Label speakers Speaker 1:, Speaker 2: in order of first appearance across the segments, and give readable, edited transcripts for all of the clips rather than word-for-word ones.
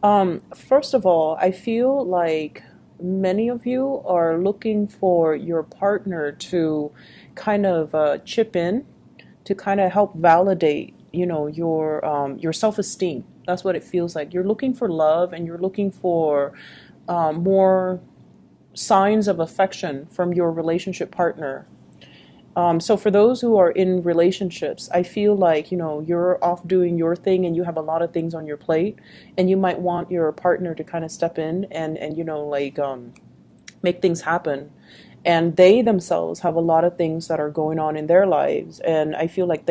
Speaker 1: First of all, I feel like many of you are looking for your partner to kind of chip in to kind of help validate, your self-esteem. That's what it feels like. You're looking for love and you're looking for more signs of affection from your relationship partner. So for those who are in relationships, I feel like, you're off doing your thing and you have a lot of things on your plate and you might want your partner to kind of step in and make things happen. And they themselves have a lot of things that are going on in their lives. And I feel like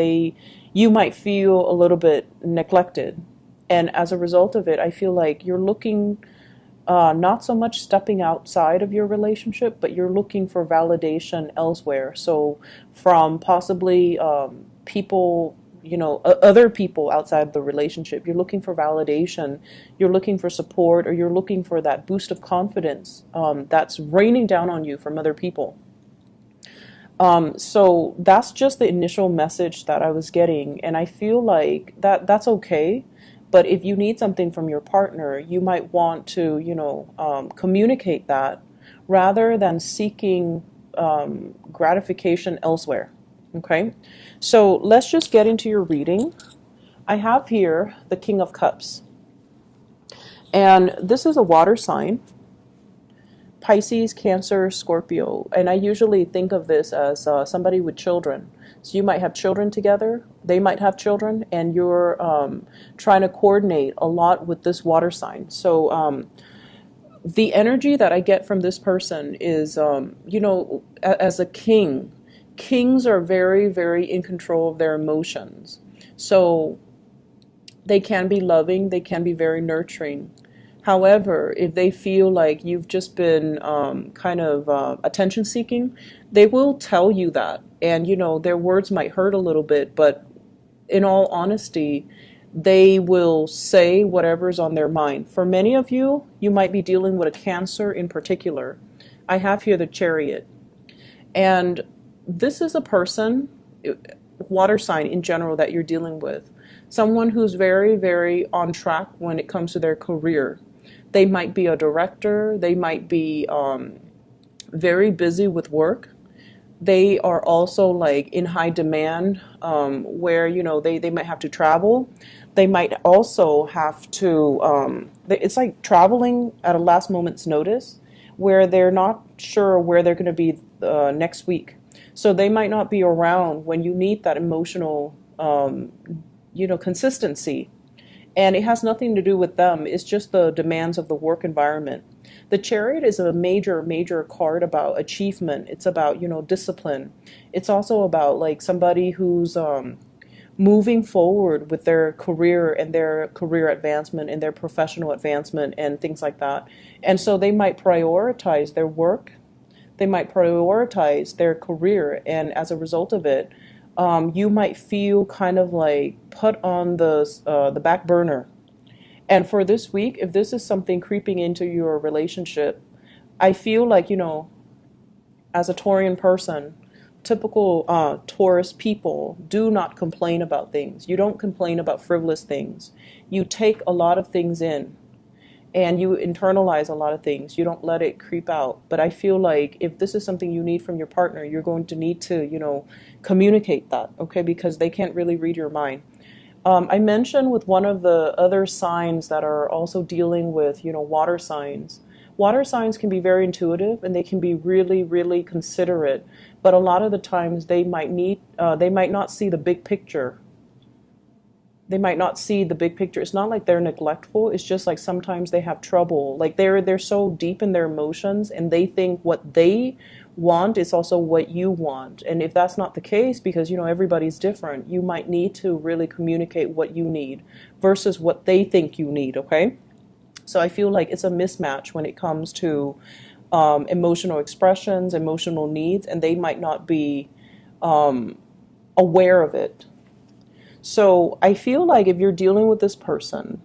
Speaker 1: you might feel a little bit neglected. And as a result of it, I feel like you're looking not so much stepping outside of your relationship, but you're looking for validation elsewhere. So, from possibly people, other people outside the relationship, you're looking for validation, you're looking for support, or you're looking for that boost of confidence that's raining down on you from other people. So that's just the initial message that I was getting, and I feel like that's okay. But if you need something from your partner, you might want to, communicate that rather than seeking gratification elsewhere. Okay, so let's just get into your reading. I have here the King of Cups, and this is a water sign. Pisces, Cancer, Scorpio. And I usually think of this as somebody with children. So you might have children together, they might have children, and you're trying to coordinate a lot with this water sign. So the energy that I get from this person is, as a king, kings are very, very in control of their emotions. So they can be loving, they can be very nurturing. However, if they feel like you've just been kind of attention seeking, they will tell you that. And, their words might hurt a little bit, but in all honesty, they will say whatever's on their mind. For many of you, you might be dealing with a Cancer in particular. I have here the Chariot. And this is a person, water sign in general, that you're dealing with. Someone who's very, very on track when it comes to their career. They might be a director. They might be very busy with work. They are also like in high demand where, they might have to travel. They might also have to, it's like traveling at a last moment's notice where they're not sure where they're going to be next week. So they might not be around when you need that emotional, consistency. And it has nothing to do with them. It's just the demands of the work environment. The Chariot is a major, major card about achievement. It's about, discipline. It's also about like somebody who's moving forward with their career and their career advancement and their professional advancement and things like that. And so they might prioritize their work. They might prioritize their career. And as a result of it, you might feel kind of like put on the back burner. And for this week, if this is something creeping into your relationship, I feel like, as a Taurian person, typical Taurus people do not complain about things. You don't complain about frivolous things. You take a lot of things in and you internalize a lot of things. You don't let it creep out. But I feel like if this is something you need from your partner, you're going to need to, communicate that, okay? Because they can't really read your mind. I mentioned with one of the other signs that are also dealing with, water signs. Water signs can be very intuitive and they can be really, really considerate. But a lot of the times they might not see the big picture. They might not see the big picture. It's not like they're neglectful. It's just like sometimes they have trouble. Like they're so deep in their emotions and they think what they want is also what you want. And if that's not the case, because everybody's different, you might need to really communicate what you need versus what they think you need, okay? So I feel like it's a mismatch when it comes to emotional expressions, emotional needs, and they might not be aware of it. So I feel like if you're dealing with this person,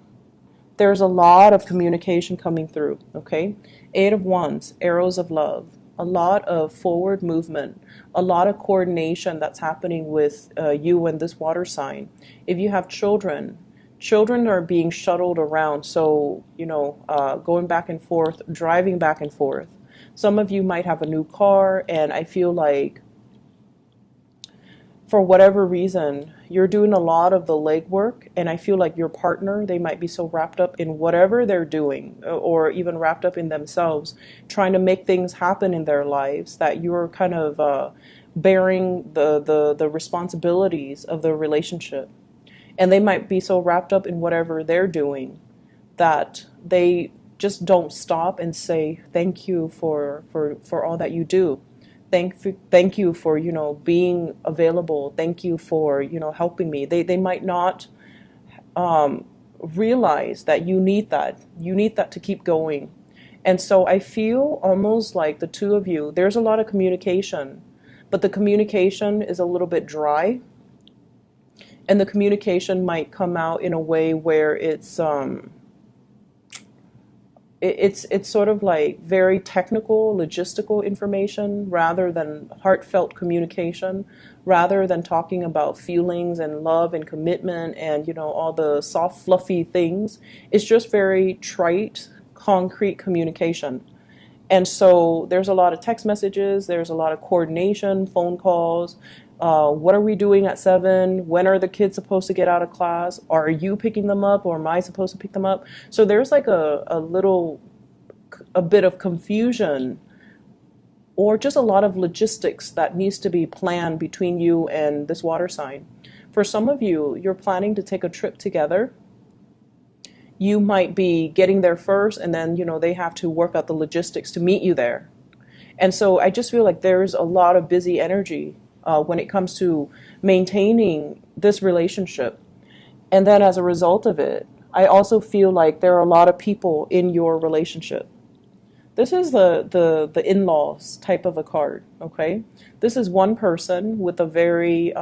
Speaker 1: there's a lot of communication coming through, okay? Eight of Wands, arrows of love, a lot of forward movement, a lot of coordination that's happening with you and this water sign. If you have children, Children are being shuttled around, so, going back and forth, driving back and forth. Some of you might have a new car, and I feel like for whatever reason, you're doing a lot of the legwork, and I feel like your partner, they might be so wrapped up in whatever they're doing, or even wrapped up in themselves, trying to make things happen in their lives, that you're kind of bearing the responsibilities of the relationship. And they might be so wrapped up in whatever they're doing that they just don't stop and say thank you for all that you do. Thank you for, being available. Thank you for, helping me. They might not um, realize that you need that. You need that to keep going. And so I feel almost like the two of you, there's a lot of communication, but the communication is a little bit dry, and the communication might come out in a way where it's sort of like very technical, logistical information rather than heartfelt communication, rather than talking about feelings and love and commitment and, all the soft, fluffy things. It's just very trite, concrete communication. And so there's a lot of text messages, there's a lot of coordination, phone calls. What are we doing at 7? When are the kids supposed to get out of class? Are you picking them up, or am I supposed to pick them up? So there's like a bit of confusion, or just a lot of logistics that needs to be planned between you and this water sign. For some of you, you're planning to take a trip together. You might be getting there first, and then, they have to work out the logistics to meet you there. And so I just feel like there's a lot of busy energy when it comes to maintaining this relationship. And then as a result of it, I also feel like there are a lot of people in your relationship. This is the in-laws type of a card, okay? This is one person with a very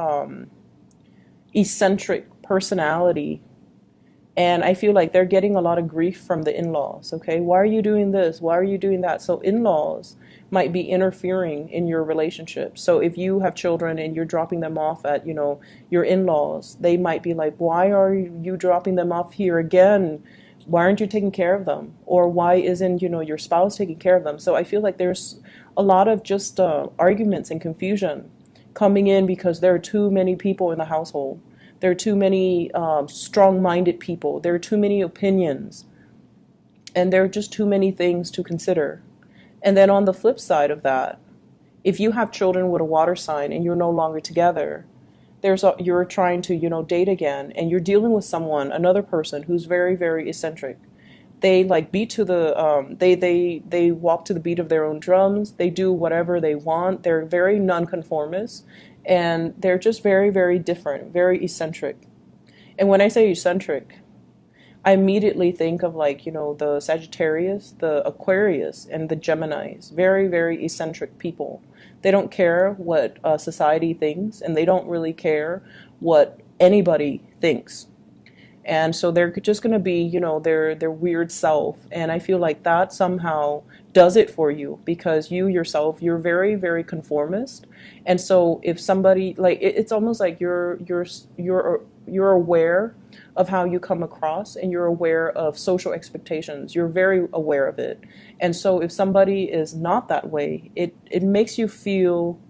Speaker 1: eccentric personality, and I feel like they're getting a lot of grief from the in-laws, okay? Why are you doing this? Why are you doing that? So in-laws might be interfering in your relationship. So if you have children and you're dropping them off at, your in-laws, they might be like, why are you dropping them off here again? Why aren't you taking care of them? Or why isn't, your spouse taking care of them? So I feel like there's a lot of just arguments and confusion coming in because there are too many people in the household. There are too many strong-minded people. There are too many opinions. And there are just too many things to consider. And then on the flip side of that, if you have children with a water sign and you're no longer together, you're trying to, date again, and you're dealing with another person who's very, very eccentric. They like beat to the, they walk to the beat of their own drums. They do whatever they want. They're very nonconformist, and they're just very, very different, very eccentric. And when I say eccentric, I immediately think of the Sagittarius, the Aquarius, and the Geminis. Very, very eccentric people. They don't care what society thinks, and they don't really care what anybody thinks. And so they're just going to be, their weird self. And I feel like that somehow does it for you, because you yourself, you're very, very conformist. And so if somebody, it's almost like you're aware of how you come across, and you're aware of social expectations. You're very aware of it. And so if somebody is not that way, it makes you feel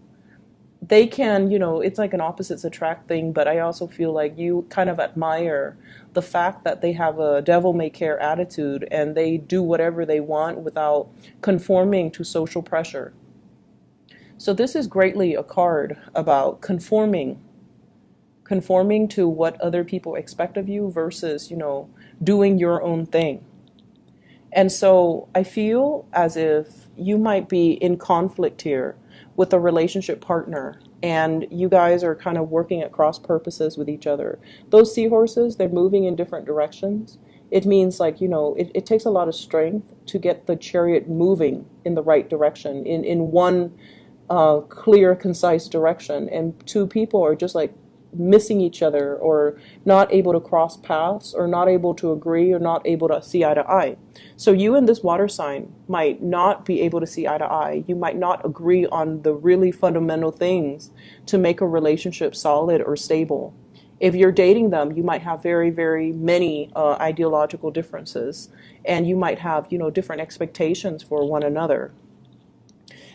Speaker 1: they can, it's like an opposites attract thing, but I also feel like you kind of admire the fact that they have a devil may care attitude, and they do whatever they want without conforming to social pressure. So this is greatly a card about conforming to what other people expect of you versus, doing your own thing. And so I feel as if you might be in conflict here with a relationship partner, and you guys are kind of working at cross purposes with each other. Those seahorses, they're moving in different directions. It means it takes a lot of strength to get the chariot moving in the right direction, in one clear, concise direction. And two people are just missing each other, or not able to cross paths, or not able to agree, or not able to see eye to eye. So you and this water sign might not be able to see eye to eye. You might not agree on the really fundamental things to make a relationship solid or stable. If you're dating them, you might have very, very many ideological differences, and you might have, different expectations for one another.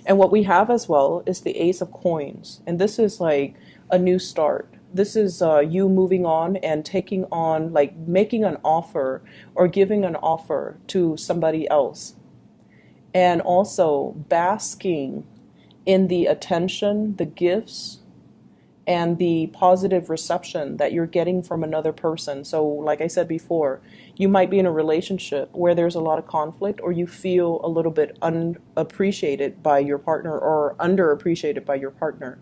Speaker 1: And what we have as well is the Ace of Coins. And this is like a new start. This is you moving on and taking on, like making an offer or giving an offer to somebody else. And also basking in the attention, the gifts, and the positive reception that you're getting from another person. So, like I said before, you might be in a relationship where there's a lot of conflict, or you feel a little bit unappreciated by your partner or underappreciated by your partner.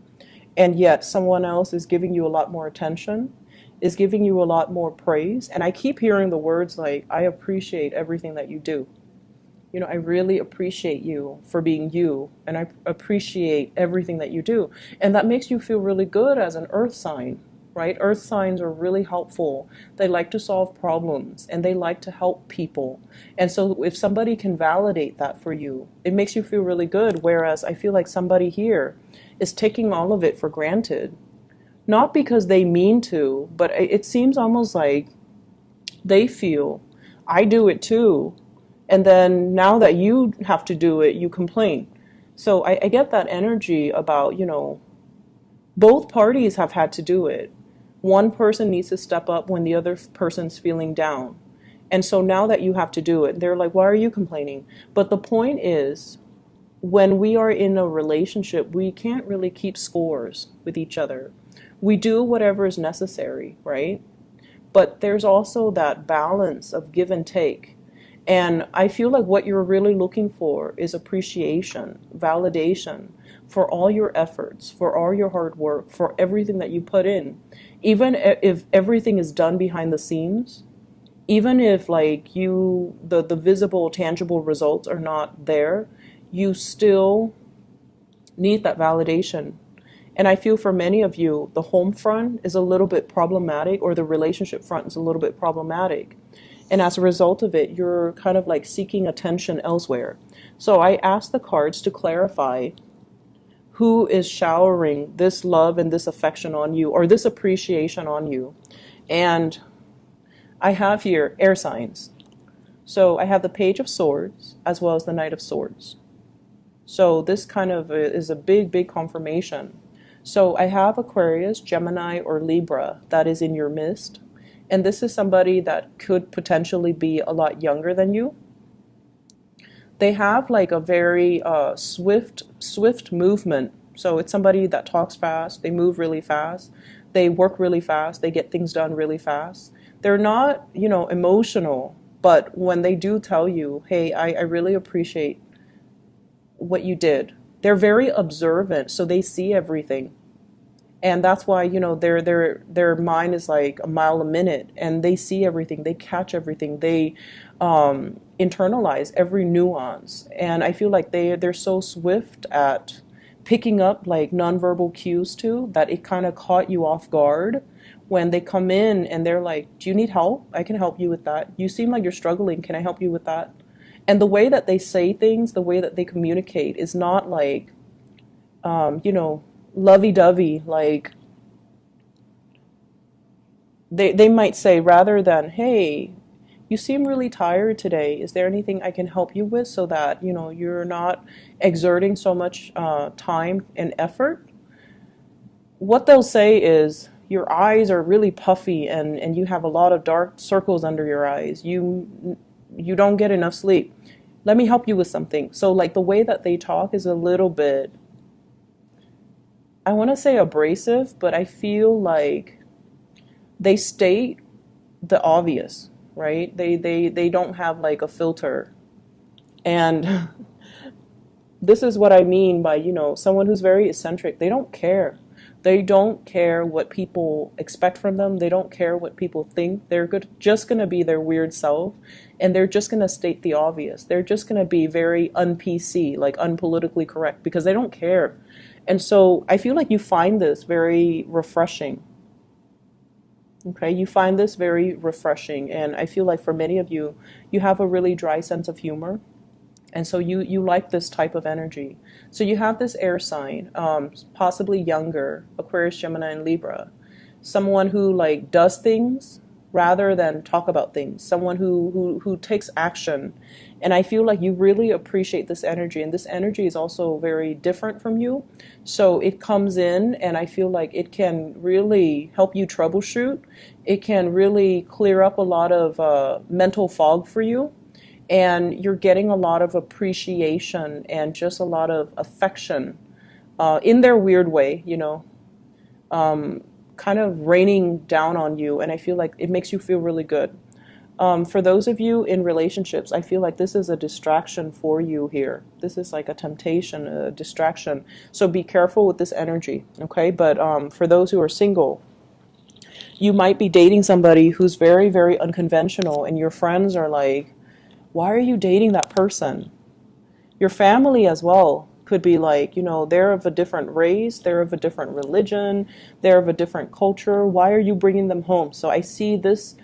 Speaker 1: And yet, someone else is giving you a lot more attention, is giving you a lot more praise. And I keep hearing the words like, I appreciate everything that you do. I really appreciate you for being you, and I appreciate everything that you do. And that makes you feel really good as an earth sign, right? Earth signs are really helpful. They like to solve problems and they like to help people. And so if somebody can validate that for you, it makes you feel really good. Whereas I feel like somebody here is taking all of it for granted, not because they mean to, but it seems almost like they feel, I do it too. And then now that you have to do it, you complain. So I get that energy about, both parties have had to do it. One person needs to step up when the other person's feeling down. And so now that you have to do it, they're like, why are you complaining? But the point is, when we are in a relationship, we can't really keep scores with each other. We do whatever is necessary, right? But there's also that balance of give and take. And I feel like what you're really looking for is appreciation, validation for all your efforts, for all your hard work, for everything that you put in. Even if everything is done behind the scenes, even if like the visible, tangible results are not there, you still need that validation. And I feel for many of you, the home front is a little bit problematic, or the relationship front is a little bit problematic. And as a result of it, you're kind of like seeking attention elsewhere. So I asked the cards to clarify who is showering this love and this affection on you, or this appreciation on you. And I have here air signs. So I have the Page of Swords as well as the Knight of Swords. So this kind of is a big, big confirmation. So I have Aquarius, Gemini, or Libra that is in your midst. And this is somebody that could potentially be a lot younger than you. They have like a very swift movement. So it's somebody that talks fast, they move really fast, they work really fast, they get things done really fast. They're not, emotional, but when they do tell you, hey, I really appreciate what you did, they're very observant, so they see everything. And that's why, their mind is like a mile a minute, and they see everything, they catch everything, they internalize every nuance. And I feel like they're so swift at picking up like nonverbal cues too, that it kind of caught you off guard when they come in and they're like, do you need help? I can help you with that. You seem like you're struggling. Can I help you with that? And the way that they say things, the way that they communicate is not like, lovey-dovey. Like they might say, rather than, hey, you seem really tired today. Is there anything I can help you with so that, you're not exerting so much time and effort? What they'll say is, your eyes are really puffy and you have a lot of dark circles under your eyes. You don't get enough sleep. Let me help you with something. So like the way that they talk is a little bit, I want to say abrasive, but I feel like they state the obvious, right? They don't have like a filter. And this is what I mean by, someone who's very eccentric. They don't care. They don't care what people expect from them. They don't care what people think. They're just going to be their weird self, and they're just going to state the obvious. They're just going to be very un-PC, like unpolitically correct, because they don't care. And so I feel like you find this very refreshing. Okay, you find this very refreshing. And I feel like for many of you, you have a really dry sense of humor. And so you like this type of energy. So you have this air sign, possibly younger, Aquarius, Gemini, and Libra. someone who like does things rather than talk about things, someone who takes action. And I feel like you really appreciate this energy, and this energy is also very different from you. So it comes in, and I feel like it can really help you troubleshoot. It can really clear up a lot of mental fog for you, and you're getting a lot of appreciation and just a lot of affection in their weird way, kind of raining down on you. And I feel like it makes you feel really good. For those of you in relationships, I feel like this is a distraction for you here. This is like a temptation, a distraction. So be careful with this energy, okay? But for those who are single, you might be dating somebody who's very, very unconventional, and your friends are like, why are you dating that person? Your family as well could be like, they're of a different race, they're of a different religion, they're of a different culture. Why are you bringing them home? So I see this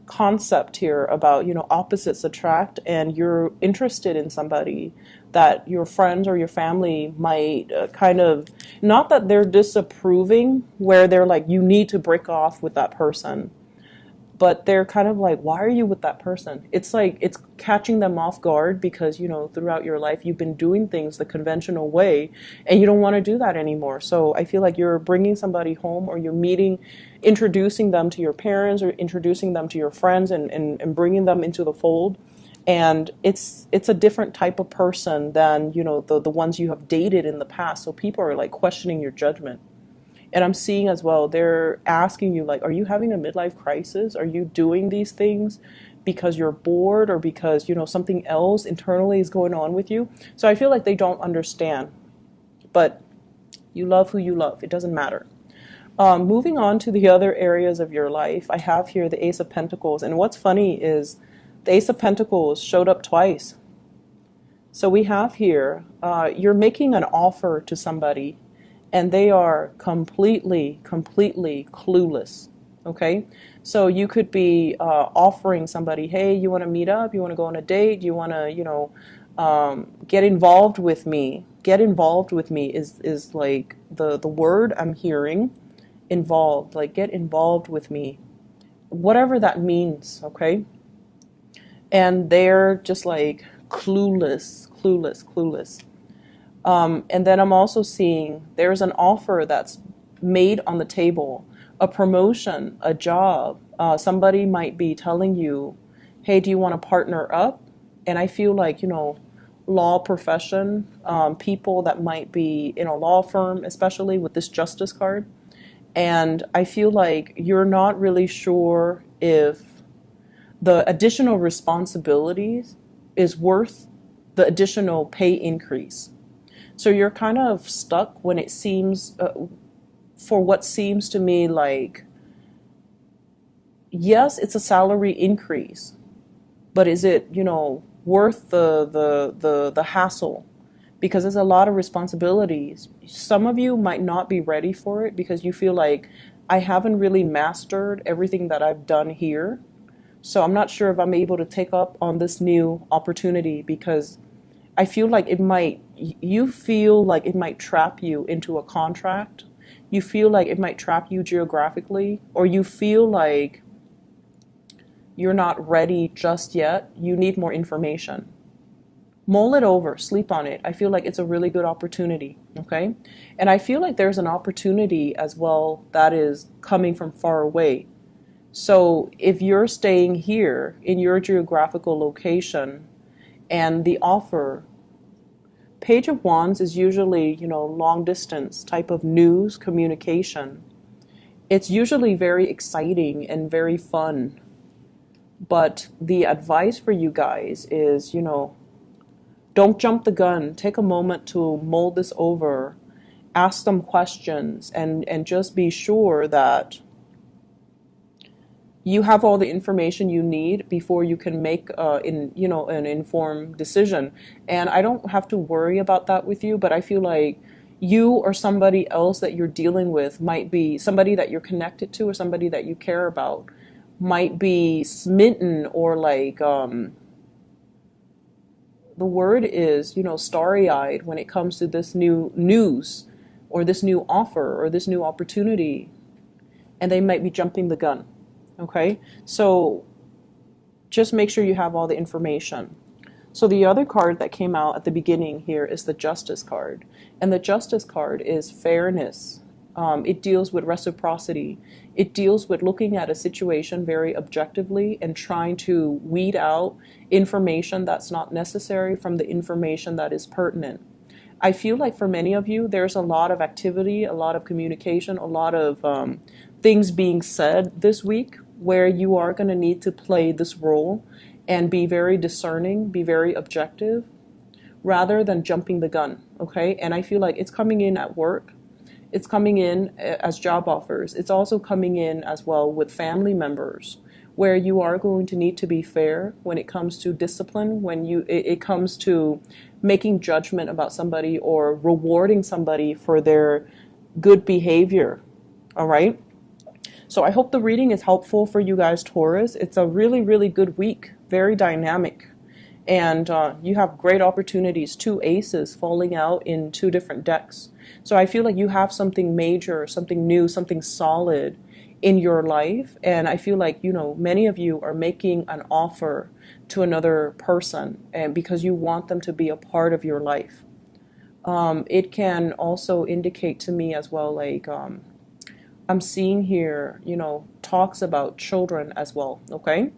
Speaker 1: concept here about, opposites attract, and you're interested in somebody that your friends or your family might kind of, not that they're disapproving, where they're like, you need to break off with that person, but they're kind of like, why are you with that person? It's like it's catching them off guard because, throughout your life you've been doing things the conventional way, and you don't want to do that anymore. So I feel like you're bringing somebody home, or you're introducing them to your parents, or introducing them to your friends, and bringing them into the fold. And it's a different type of person than, the ones you have dated in the past. So people are like questioning your judgment. And I'm seeing as well, they're asking you, like, are you having a midlife crisis? Are you doing these things because you're bored, or because, something else internally is going on with you? So I feel like they don't understand. But you love who you love. It doesn't matter. Moving on to the other areas of your life, I have here the Ace of Pentacles. And what's funny is the Ace of Pentacles showed up twice. So we have here, you're making an offer to somebody, and they are completely clueless, okay? So you could be offering somebody, hey, you want to meet up? You want to go on a date? You want to, get involved with me? Get involved with me is like the word I'm hearing, involved, like get involved with me, whatever that means, okay? And they're just like clueless. And then I'm also seeing there's an offer that's made on the table, a promotion, a job. Somebody might be telling you, hey, do you want to partner up? And I feel like, law profession, people that might be in a law firm, especially with this Justice card. And I feel like you're not really sure if the additional responsibilities is worth the additional pay increase. So you're kind of stuck when it seems, for what seems to me like, yes, it's a salary increase, but is it, worth the hassle? Because there's a lot of responsibilities. Some of you might not be ready for it because you feel like, I haven't really mastered everything that I've done here. So I'm not sure if I'm able to take up on this new opportunity, because I feel like you feel like it might trap you into a contract. You feel like it might trap you geographically, or you feel like you're not ready just yet. You need more information. Mull it over, sleep on it. I feel like it's a really good opportunity, okay? And I feel like there's an opportunity as well that is coming from far away. So if you're staying here in your geographical location, and the offer, Page of Wands is usually, long distance type of news communication. It's usually very exciting and very fun. But the advice for you guys is, don't jump the gun. Take a moment to mull this over, ask them questions, and just be sure that you have all the information you need before you can make an informed decision. And I don't have to worry about that with you, but I feel like you or somebody else that you're dealing with might be somebody that you're connected to, or somebody that you care about might be smitten, or like the word is, starry-eyed when it comes to this new news, or this new offer, or this new opportunity. and they might be jumping the gun. Okay, so just make sure you have all the information. So the other card that came out at the beginning here is the Justice card. And the Justice card is fairness. It deals with reciprocity. It deals with looking at a situation very objectively and trying to weed out information that's not necessary from the information that is pertinent. I feel like for many of you, there's a lot of activity, a lot of communication, a lot of things being said this week where you are going to need to play this role and be very discerning, be very objective, rather than jumping the gun, okay? And I feel like it's coming in at work. It's coming in as job offers. It's also coming in as well with family members, where you are going to need to be fair when it comes to discipline, when it comes to making judgment about somebody or rewarding somebody for their good behavior. All right? So I hope the reading is helpful for you guys, Taurus. It's a really, really good week, very dynamic. And you have great opportunities, 2 aces falling out in 2 different decks. So I feel like you have something major, something new, something solid in your life. And I feel like, many of you are making an offer to another person and because you want them to be a part of your life. It can also indicate to me as well, like, I'm seeing here, talks about children as well, okay?